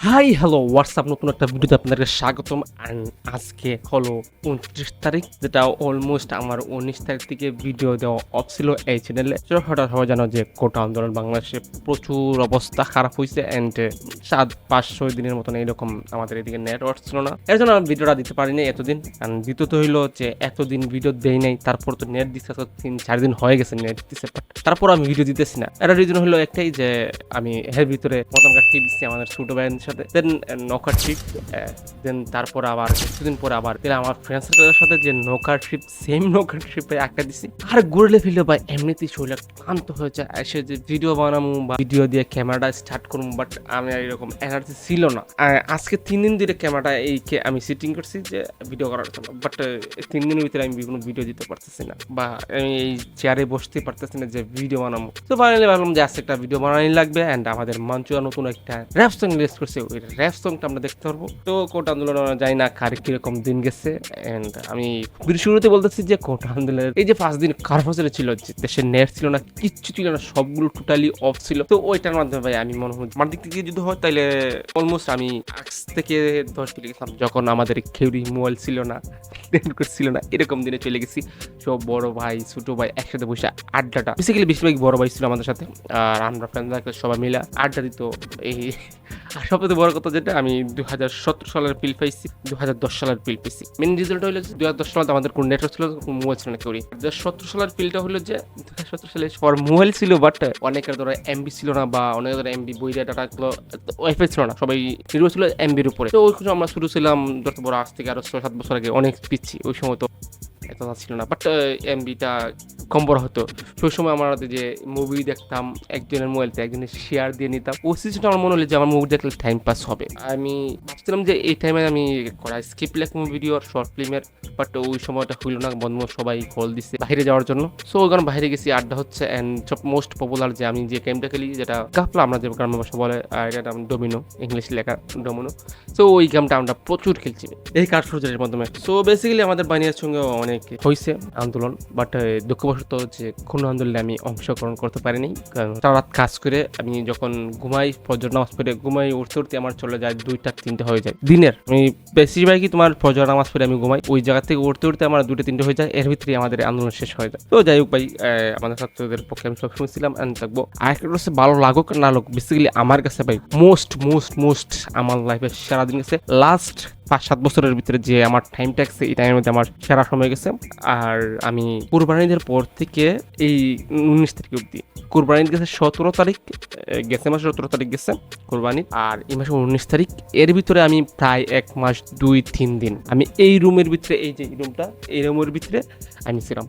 Hi hello WhatsApp নতুন একটা ভিডিওতে আপনাদেরকে স্বাগতম। অ্যান্ড আজকে হলো 29 তারিখ, যেটা অলমোস্ট আমার 19 তারিখ থেকে ভিডিও দেওয়া অফ ছিল এই চ্যানেলে। হঠাৎ সবাই জানো যে কোটা আন্দোলন বাংলাদেশে প্রচুর অবস্থা খারাপ হয়েছে অ্যান্ড 7-5-6 দিনের মতন এইরকম আমাদের এদিকে নেটওয়ার্ক ছিল না, এর জন্য আমি ভিডিওটা দিতে পারিনি এতদিন। অ্যান্ড দ্বিতীয়ত হইলো যে এতদিন ভিডিও দেই নাই, তারপর তো নেট দিচ্ছে 3-4 দিন হয়ে গেছে নেট দিচ্ছে, বাট তারপর আমি ভিডিও দিতেছি না। এর রিজন হলো একটাই যে আমি এর ভিতরে প্রথম কাটটি দিচ্ছি আমাদের ছোট ভাইয়ের সাথে, দেন নৌকার ট্রিপ, দেন তারপর আবার কিছুদিন পরে আবার আমার ফ্রেন্ড সার্কেলের সাথে যে নৌকার ট্রিপ, সেম নৌকার ট্রিপে একটা দিছি। আর ঘুরলে ফিরলে ভাই এমনিতেই শরীর ক্লান্ত হয়েছে, এসে যে ভিডিও বানাবো বা ভিডিও দিয়ে ক্যামেরাটা স্টার্ট করবো, বাট আমি এরকম এনার্জি ছিল না। আর আজকে 3 দিন ধরে ক্যামেরাটা আমি সিটিং করছি যে ভিডিও করার জন্য, বাট 3 দিনের ভিতরে আমি কোনো ভিডিও দিতে পারতেছি না, বা আমি এই চেয়ারে বসতে পারতেছি না যে ভিডিও বানাবো। তো ফাইনালি ভাবলাম যে আজকে একটা ভিডিও বানানি লাগবে। অ্যান্ড আমাদের মঞ্চুয়া নতুন একটা র্যাপ সং রিলিজ করছে, ওই র্যাপ সংটা আমরা দেখতে পারবো। তো কোটা আন্দোলন জানি না কার কিরকম দিন গেছে। অ্যান্ড আমি শুরুতে বলতেছি যে কোটা আন্দোলনের এই যে 5 দিন কারফাসে ছিল, যে দেশের নেট ছিল না, কিচ্ছু ছিল না, সবগুলো টোটালি অফ ছিল। তো ওইটার মাধ্যমে ভাই আমি মনে হয় আমার দিক থেকে যদি হয় তাহলে অলমোস্ট আমি 8 থেকে 10 দিন গেছিলাম, যখন আমাদের খেউরি মোবাইল ছিল না, ছিল না, এরকম দিনে চলে গেছি। সব বড় ভাই ছোট ভাই একসাথে বসে আড্ডাটা, বেসিক্যালি বেশিরভাগ বড় ভাই ছিল আমাদের সাথে, আর আমরা ফ্রেন্ডরা সবাই মিলে আড্ডা দিত। এই আর সবথেকে বড় কথা যেটা, আমি 2017 সালের পিল পাইছি, 2010 সালের পিল পেয়েছি। মেন রেজাল্ট হলো যে 2010 সালে আমাদের কোনো নেটওয়ার্ক ছিল, কোনো মোবাইল ছিল না কেউরি। 2017 সালের পিলটা হলো যে 2017 সালে সবার মোবাইল ছিল, বাট অনেকের ধরো এমবি ছিল না, বা অনেকের ধরো এমবি বই ডাটা ওয়াইফাই ছিল না, সবাই নির্ভর ছিল এমবির উপরে। তো ওই আমরা শুরু ছিলাম যত বড়, আজ থেকে আরো 6-7 বছর আগে, অনেক পিচ্ছি ওই সময়, তো এত ছিল না, বাট এমবিটা কম বড় হতো। সেই সময় আমরা যে মুভি দেখতাম, একজনের মোবাইলতে একজনের শেয়ার দিয়ে নিতাম। ওই সিস্টেমটা আমার মনে হলো যে আমার মুভি দেখলে টাইম পাস হবে। আমি ভাবছিলাম যে এই টাইমে আমি করা স্কিপ লেখবো ভিডিও আর শর্ট ফিল্মের, বাট ওই সময়টা হইল না। বন্ধু সবাই কল দিচ্ছে বাইরে যাওয়ার জন্য, সো ওখানে বাইরে গেছি, আড্ডা হচ্ছে। অ্যান্ড সব মোস্ট পপুলার যে আমি যে গেমটা খেলি, যেটা গাফলা আমরা যে গ্রামের ভাষা বলে, আর এটা ডোমিনো, ইংলিশ লেখা ডোমিনো। সো ওই গেমটা আমরা প্রচুর খেলছি এই কার্ড ফ্রুজের মাধ্যমে। সো বেসিক্যালি আমাদের বানিয়ার সঙ্গে অনেক হয়েছে আন্দোলন, বাট দুঃখবশত যে কোনো আন্দোলনে আমি অংশগ্রহণ করতে পারিনি, কারণ সারা রাত কাজ করে আমি যখন ঘুমাই, ফজর নামাজ পড়ে ঘুমাই, উঠতে উঠতে আমার চলে যায় 2টা-3টা হয়ে যায় দিনের। আমি বেশিরভাগই তোমার ফজর নামাজ পড়ে আমি ঘুমাই, ওই জায়গা থেকে উঠতে উঠতে আমার 2টা-3টা হয়ে যায়, এর ভিতরে আমাদের আন্দোলন শেষ হয়ে যায়। তো যাই হোক ভাই, আমাদের ছাত্রদের পক্ষে আমি সবসময় ছিলাম অ্যান্ড থাকবো। আরেকটা হচ্ছে ভালো লাগুক না লাগুক, বেসিক্যালি আমার কাছে ভাই মোস্ট আমার লাইফের সেরা দিন গেছে লাস্ট 5-7 বছরের ভিতরে, যে আমার টাইম ট্যাক্সে এই টাইমের মধ্যে আমার সেরা সময় গেছে। আর আমি কুরবানিদের পর থেকে এই 19 তারিখ অব্দি, কুরবানি গেছে 17 তারিখ গেছে, মাসে 17 তারিখ গেছে কুরবানি, আর এই মাসে 19 তারিখ। এর ভিতরে আমি প্রায় 1 মাস 2-3 দিন আমি এই রুমের ভিতরে, এই যে রুমটা, এই রুমের ভিতরে আমি ছিলাম।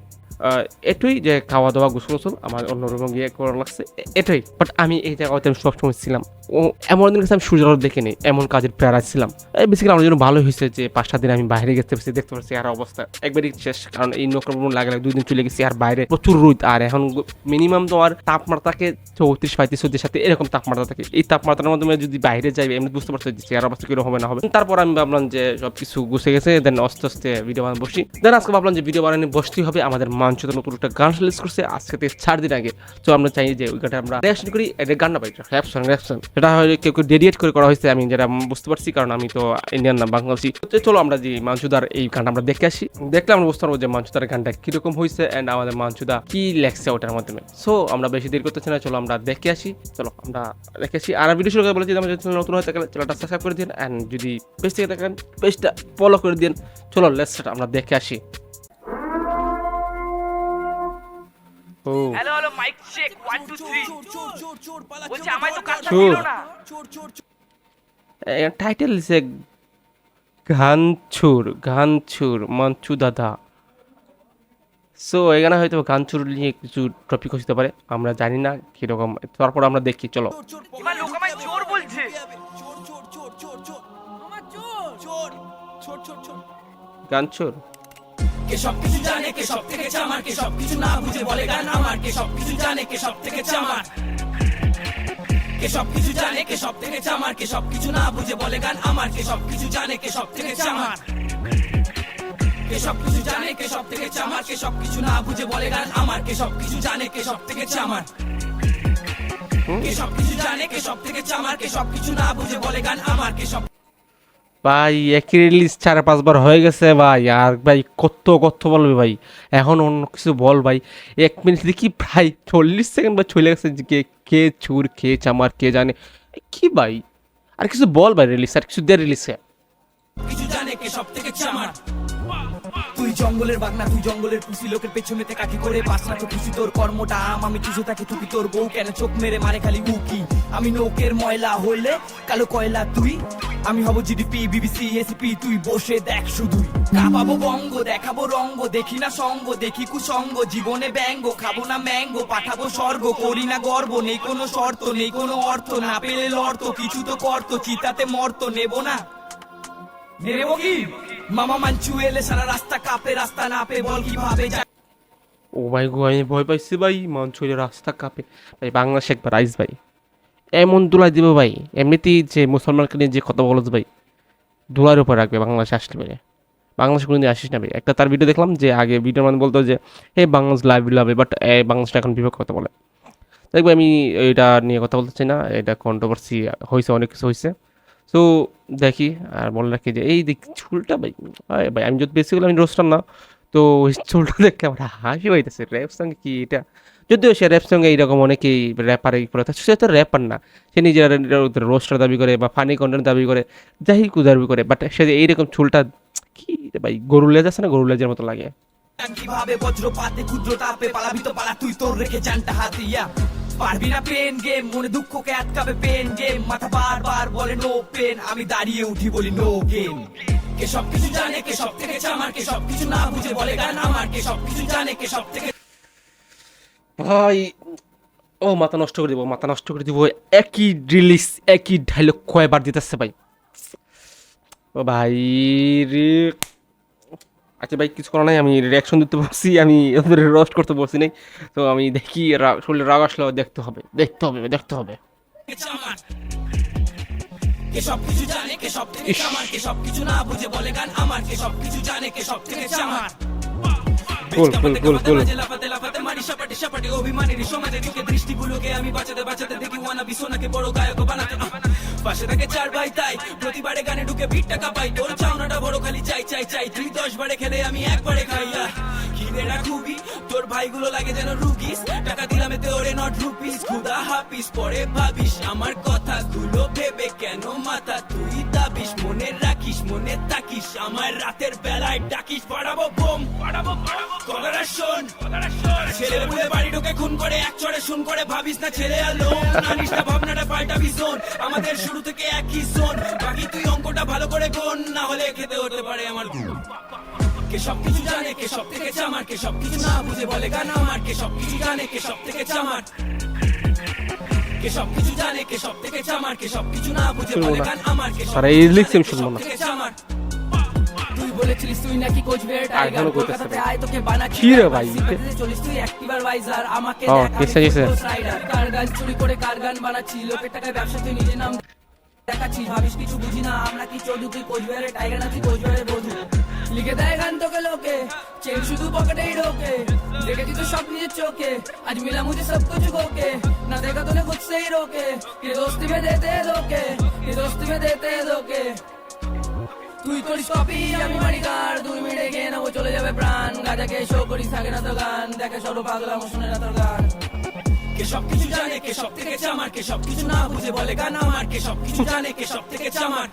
এটাই যে খাওয়া দাওয়া গোসল আমার অন্য রুমে গিয়ে করা লাগছে, এটাই। বাট আমি এই জায়গাতে আমি সবসময় ছিলাম। ও এমন দিন গেছে আমি সূর্যালোক দেখিনি, এমন কাজের প্যারা ছিলাম। বেসিক্যালি আমার জন্য ভালো হয়েছে যে 5-7 দিন আমি বাইরে দেখতে পারছি আর অবস্থা একবারই শেষ, কারণ এই নৌকার লাগে 2 দিন চলে গেছি, আর বাইরে প্রচুর রোদ, আর এখন মিনিমাম তোমার তাপমাত্রাকে 34-35 সাথে এরকম তাপমাত্রা থাকে। এই তাপমাত্রার মাধ্যমে যদি বাইরে যাই, এমনি বুঝতে পারছি যে আর অবস্থা কিরকম হবে না হবে। তারপর আমি ভাবলাম যে সবকিছু গুছে গেছে, দেন আস্তে আস্তে ভিডিও বানানো বসি। দেন আজকে ভাবলাম যে ভিডিও বানানো বসতেই হবে। আমাদের মাঞ্চুতে নতুন একটা গান রিলিজ করছে আজকে থেকে 4 দিন আগে। তো আমরা চাই যে ওই গানটা আমরা রিঅ্যাকশন করি। এটা গান না ভাই, র্যাপ সং। এটা হয় কেউ ডেডিয়েট করে করা হয়েছে, আমি যেটা বুঝতে পারছি, কারণ আমি তো ইন্ডিয়ান না, বাংলাদেশি। তো চলো আমরা যে মাঞ্চুদার এই গানটা আমরা দেখে আসি, দেখলে আমরা বুঝতে পারবো যে মাঞ্চুদার গানটা কিরকম হয়েছে অ্যান্ড আমাদের মাঞ্চুদা কি লেখছে ওটার মাধ্যমে। সো আমরা বেশি দেরি করতেছি না, চলো আমরা দেখে আসি। চলো আমরা দেখে আসি। আর ভিডিও শুরু করে বলেছি, আমার যদি নতুন হয়ে থাকলে চ্যানেলটা সাবস্ক্রাইব করে দিন, অ্যান্ড যদি পেজ থেকে থাকেন পেজটা ফলো করে দিন। চলো লেটস স্টার্ট, আমরা দেখে আসি। হ্যালো মাইক চেক 1 2 3 বলছি আমায় তো কাজটা দিল না। টাইটেল দিছে গানছুর মঞ্চু দাদা। সো এখানে হয়তো গানছুর নিয়ে কিছু টপিক হতে পারে, আমরা জানি না কিরকম। তারপর আমরা দেখি, চলো। এবার লোক আমায় চোর বলছে। গানছুর কে সবকিছু জানে, কে সব থেকে চামার, কে সবকিছু না বুঝে বলে গান আমার, কে সবকিছু জানে, কে সব থেকে চামার, কে সবকিছু জানে, কে সব থেকে চামার, কে সবকিছু না বুঝে বলে গান আমার, কে সবকিছু জানে, কে সব থেকে চামার, কে সবকিছু জানে, কে সব থেকে চামার, কে সবকিছু না বুঝে বলে গান আমার, কে সবকিছু জানে, কে সব থেকে চামার, কে সবকিছু জানে কে সব থেকে চামার কে সবকিছু না বুঝে বলে গান আমার কে সব ভাই একই রিলিজ 4-5 বার হয়ে গেছে ভাই, আর ভাই কত কত বলবে ভাই, এখন অন্য কিছু বল ভাই। 1 মিনিট দেখি প্রায় 40 সেকেন্ড বা চলে গেছে, যে কে কে চুর কে চামার কে জানে কি ভাই। আর কিছু বল ভাই, রিলিজ আর কিছু দে রিলিজে। কিছু জানে কে সব থেকে চামার তুই জঙ্গলের বাগনা তুই জঙ্গলের পুষি লোকের পেছনেতে কাকি করে পাস না তো খুশি তোর কর্মটা আমি চুষে থাকি তুই তোর বউ কেন চোখ মেরে মারে খালি উকি আমি নৌকের ময়লা হইলে কালো কয়লা তুই আমি হব জিডিপি বিবিসি এসিপি তুই বসে দেখ শুধুই কাঁপাবো বঙ্গ দেখাবো রঙ্গ দেখি না সঙ্গ দেখি কুসঙ্গ জীবনে ব্যঙ্গ খাবো না ম্যাঙ্গো পাঠাবো স্বর্গ করি না গর্ব নেই কোনো শর্ত নেই কোনো অর্থ না পেলে লড়তো কিছু তো করতো চিতাতে মরতো নেবো না নেবো কি মামা মানচু এলে সারা রাস্তা কাঁপে রাস্তা না পে বল কিভাবে ও ভাই গো, আমি ভয় পাইছি ভাই, মন ছুঁয়ে রাস্তা কাঁপে ভাই। বাংলাদেশ একবার আইস ভাই, এমন দুলাই দিব ভাই, এমনিতেই যে মুসলমানকে নিয়ে যে কথা বলছ ভাই, দুলার উপর রাখবে বাংলাদেশে আসলে ভাই। বাংলাদেশ কোনোদিন আসিস না ভাই। একটা তার ভিডিও দেখলাম যে আগে ভিডিওর মানে বলতো যে হে বাংলাদেশ লাভ লাভে, বাট বাংলাদেশটা এখন বিপক্ষ কথা বলে। দেখবে আমি এটা নিয়ে কথা বলতে চাই না, এটা কন্ট্রোভার্সি হয়েছে, অনেক কিছু হয়েছে। সো দেখি, আর বলে রাখি যে এই দেখ চুলটা ভাই, ভাই আমি যদি বেশি আমি রোস্টার না, তো ওই চুলটা দেখে আমার হাসি পাইতেছে। র্যাপ সঙ্গে কি এটা, যদিও সে র্যাপ সঙ্গে এইরকম অনেকেই র্যাপার এই করে, সে তো র্যাপার না, সে নিজের রোস্টার দাবি করে বা ফানি কন্টেন্ট দাবি করে, যাই হোক দাবি করে, বাট সে যে এইরকম চুলটা কি রে ভাই, গরুর লেজ আছে না, গরুর লেজের মতো লাগে। কিভাবে বজ্রপাতে ক্ষুদ্র তাপে পালাবি তো পালা তুই তোর রেখে জানটা হাতিয়া পারবি না পেন গেম মনে দুঃখকে আটকাবে পেন গেম মাথা বারবার বলে নো পেন আমি দাঁড়িয়ে উঠি বলি নো গেম কে সবকিছু জানে কে সব থেকে চামার কে সবকিছু না বুঝে বলে গান আমার কে সবকিছু জানে কে সব থেকে ভাই ও মাথা নষ্ট করে দিব, মাথা নষ্ট করে দিব। একই রিলিজ একই ডায়লগ কয়বার দিতেছে ভাই। ও ভাই রে, আচ্ছা ভাই কিছু করার নাই, আমি রিয়াকশন দিতে বলছি, আমি ওদের রোস্ট করতে বলছি নাই। তো আমি দেখি শরীরে রাগ আসলেও দেখতে হবে, দেখতে হবে, দেখতে হবে। চামার কে সবকিছু জানে কে সব থেকে চামার কে সবকিছু না বুঝে বলে গান আমার কে সবকিছু জানে কে সব থেকে চামার কুল কুল কুল কুল। লাফাতে লাফাতে মারি সাপাটে সাপাটে অভিমানের সমাজের দিকে দৃষ্টিগুলোকে আমি বাঁচাতে বাঁচাতে দেখি ওয়ানা বিছনাকে বড় গায়ক বানাতে পাশে থাকে 4 ভাই তাই প্রতিবারে গানে ঢুকে বিটটা কাঁপাই তোর চাওনাটা বড় খালি চাই চাই চাই তুই 10 বারে খেলে আমি একবারে খাইয়া খিদেটা খুবই তোর ভাইগুলো লাগে যেন রুগিস টাকা দিলাম এতে ওরে নট রুপিস খুদা হাফিস পরে ভাবিস আমার কথাগুলো ভেবে কেন মাথা তুই দাবিস মনে রাখিস মনে তাকিস আমার রাতের বেলায় ডাকিস বাড়াবো বোম বাড়াবো কলারা শোন ছেলে বুড়ে বাড়ি ঢুকে খুন করে এক চড়ে শুন করে ভাবিস না ছেলে আলো জানিস না ভাবনাটা পাল্টাবি জোন আমাদের শুরু থেকে একই জোন বাকি তুই অঙ্কটা ভালো করে গোন না হলে খেতে হতে পারে আমার কে সবকিছু জানে কে সব থেকে চামার কে সবকিছু না বুঝে বলে গান আমার কে সবকিছু জানে কে সব থেকে চামার কে সবকিছু জানে কে সব থেকে চামার কে সবকিছু না বুঝে বলে গান আমার কে আর এই লিখছি আমি শুনবো না। তুই বলেছিলিস তুই নাকি কোচবিহার টাইগার কলকাতাতে আয় তোকে বানাচ্ছি কি রে ভাই চলিস তুই অ্যাক্টিভার ভাইজার আমাকে ও, দেখ কিসে কিসে? কার গান চুরি করে কার গান বানাচ্ছি লোকের টাকায় ব্যবসা তুই নিজের নাম দেখাচ্ছি ভাবিস কিছু বুঝি না আমরা কি চোদু তুই কোচবিহারে টাইগার না তুই কোচবিহারে বধু লিখে দেয় গান তোকে লোকে চেন শুধু পকেটেই ঢোকে দেখেছি তো সব নিজের চোখে আজ মিলা মুझे सब कुछ होके ना देखा तूने खुद से ही रोके ये दोस्ती में देते हैं धोखे ये दोस्ती में देते हैं धोखे তুই করিস কপি আমি মারি গার 2 মিনিটে গিয়ে নেবো চলে যাবে প্রাণ গাজাকে শো করিস থাকে না তো গান দেখে সরো পাগলা শুনে না তোর গান কে সবকিছু জানে কে সব থেকে চামার কে সবকিছু না বুঝে বলে গান আমার কে সবকিছু জানে কে সব থেকে চামার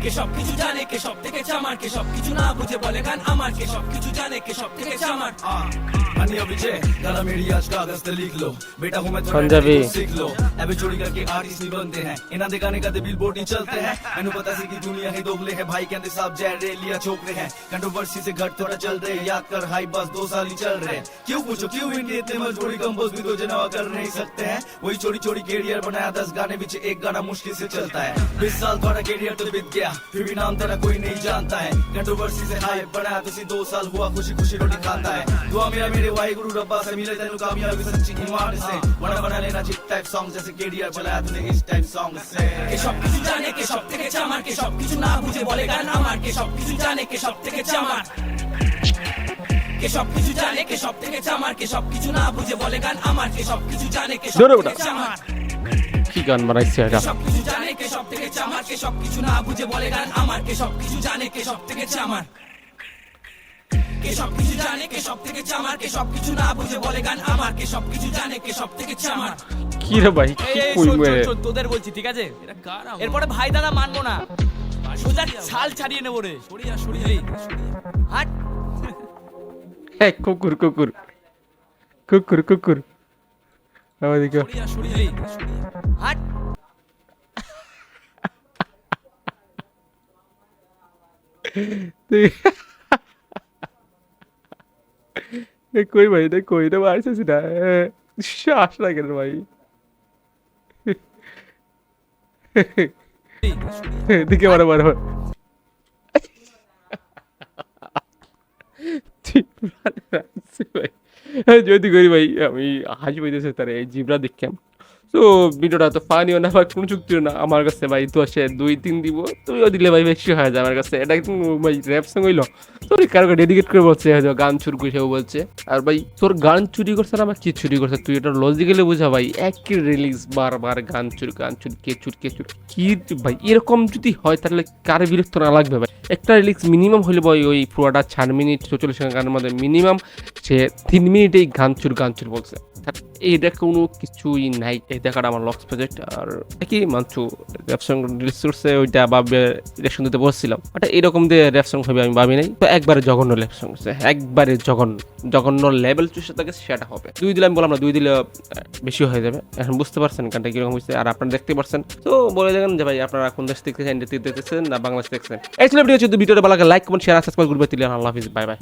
কে সবকিছু জানে কে সব থেকে চামার কে সবকিছু না বুঝে বলে গান আমার কে সবকিছু জানে কে সব থেকে চামার अन्य विजय गाना मेरी आज कागज पे लिख लो बेटा हूँ मैं पंजाबी। तो सीख लो अबे चोरी करके आर्टिस्ट नहीं बनते हैं इन्हें दिखाने का बिल बोर्ड नहीं चलते हैं मैंने पता सी की दुनिया ही दोगले है भाई कहते साहब जय रे लिया छोक रहे हैं कंट्रोवर्सी से घट थोड़ा चल रहे याद कर हाई बस 2 साल ही चल रहे क्यों पूछो क्यों इंडिया इतने मजबूरी कंपोज भी दो जनावा कर नहीं सकते हैं वही चोरी चोरी कैरियर बनाया 10 गाने बीच एक गाना मुश्किल से चलता है 20 साल थोड़ा कैरियर तो बीत गया फिर भी नाम तेरा कोई नहीं जानता है कंट्रोवर्सी से हाई बनाया तो 2 साल हुआ खुशी खुशी रोटी खाता है दुआ मेरा मेरे वाहे गुरु रब्बा से मिले तेनु कामयाबी सच्ची ईमान से बना लेना जिप टाइप सॉन्ग जैसे केडीआर चलाया तूने इस टाइप सॉन्ग से কে সবকিছু জানে কে সব থেকে চামার কে সবকিছু না বুঝে বলে গান আমার কে সবকিছু জানে কে সব থেকে চামার কে সবকিছু জানে কে সব থেকে চামার কে সবকিছু না বুঝে বলে গান আমার কে সবকিছু জানে কে সব ধরো থেকে ওটা। চামার কি গান বানাইছে এটা? সবকিছু জানে কে সব থেকে চামার কে সবকিছু না বুঝে বলে গান আমার কে সবকিছু জানে কে সব থেকে চামার কে সবকিছু জানে কে সব থেকে চামার কে সবকিছু না বুঝে বলে গান আমার কে সবকিছু জানে কে সব থেকে চামার কি রে ভাই, কি কইবে? তোদের বলছি ঠিক আছে, এরপরে ভাই দাদা মানবো না, সোজা ছাল ছাড়িয়ে নেবো রে। হাট হ্যাঁ, কুকুর কুকুর কুকুর কুকুর আমার দিকে। হাট কই ভাই, এটা কই রে ভাই, আসছিস না? শ্বাস লাগে রে ভাই। দিকে মারো মারো। যদি করি ভাই, আমি হাসি পাইতেছে তার এই জিবরা দেখলাম। তো ভিডিওটা তো ফানিও না বা কোনো যুক্তিও না আমার কাছে ভাই। তো সে 2-3 দিব, তুইও দিলে ভাই বেশি হয়ে যায় আমার কাছে। এটা কিন্তু ভাই র্যাপ সং হইলো, তোর কারো ডেডিকেট করে বলছে হয়তো গান চুরি করে, সেও বলছে। আর ভাই তোর গান চুরি করছে না, আমার কি চুরি করছে তুই এটা লজিক্যালি বুঝা ভাই। একই রিলিজ বারবার গান চুরি কে চুরি কি ভাই। এরকম যদি হয় তাহলে কার বিরক্ত না লাগবে ভাই? একটা রিলিজ মিনিমাম হইলে ভাই ওই পুরোটা 4 মিনিট 44 গানের মধ্যে মিনিমাম সে 3 মিনিটেই গান চুরি বলছে। এইটা কোনো কিছুই নাই। এই দেখাটা আমার লক্স প্রজেক্ট। আর কি মানছু র্যাপ সং রিলিজ করছে ওইটা বা রিলেকশন দিতে বসছিলাম, বাট এরকম দিয়ে র্যাপ সং হবে আমি ভাবি নাই। তো একবারে জঘন্য র্যাপ সং হচ্ছে, একবারে জঘন্য লেভেল চুষে থাকে সেটা হবে। 2 দিলে আমি বললাম না, 2 দিলে বেশি হয়ে যাবে। এখন বুঝতে পারছেন গানটা কিরকম হয়েছে, আর আপনারা দেখতে পারছেন। তো বলে দেখেন যে ভাই আপনারা কোন দেশ দেখতেছেন, ইন্ডিয়া দেখতেছেন না বাংলাদেশ দেখতেছেন। এই ছিল ভিডিও। যদি ভিডিওটা ভালো লাগে লাইক কমেন্ট শেয়ার সাবস্ক্রাইব করবে। আল্লাহ হাফিজ, বাই বাই।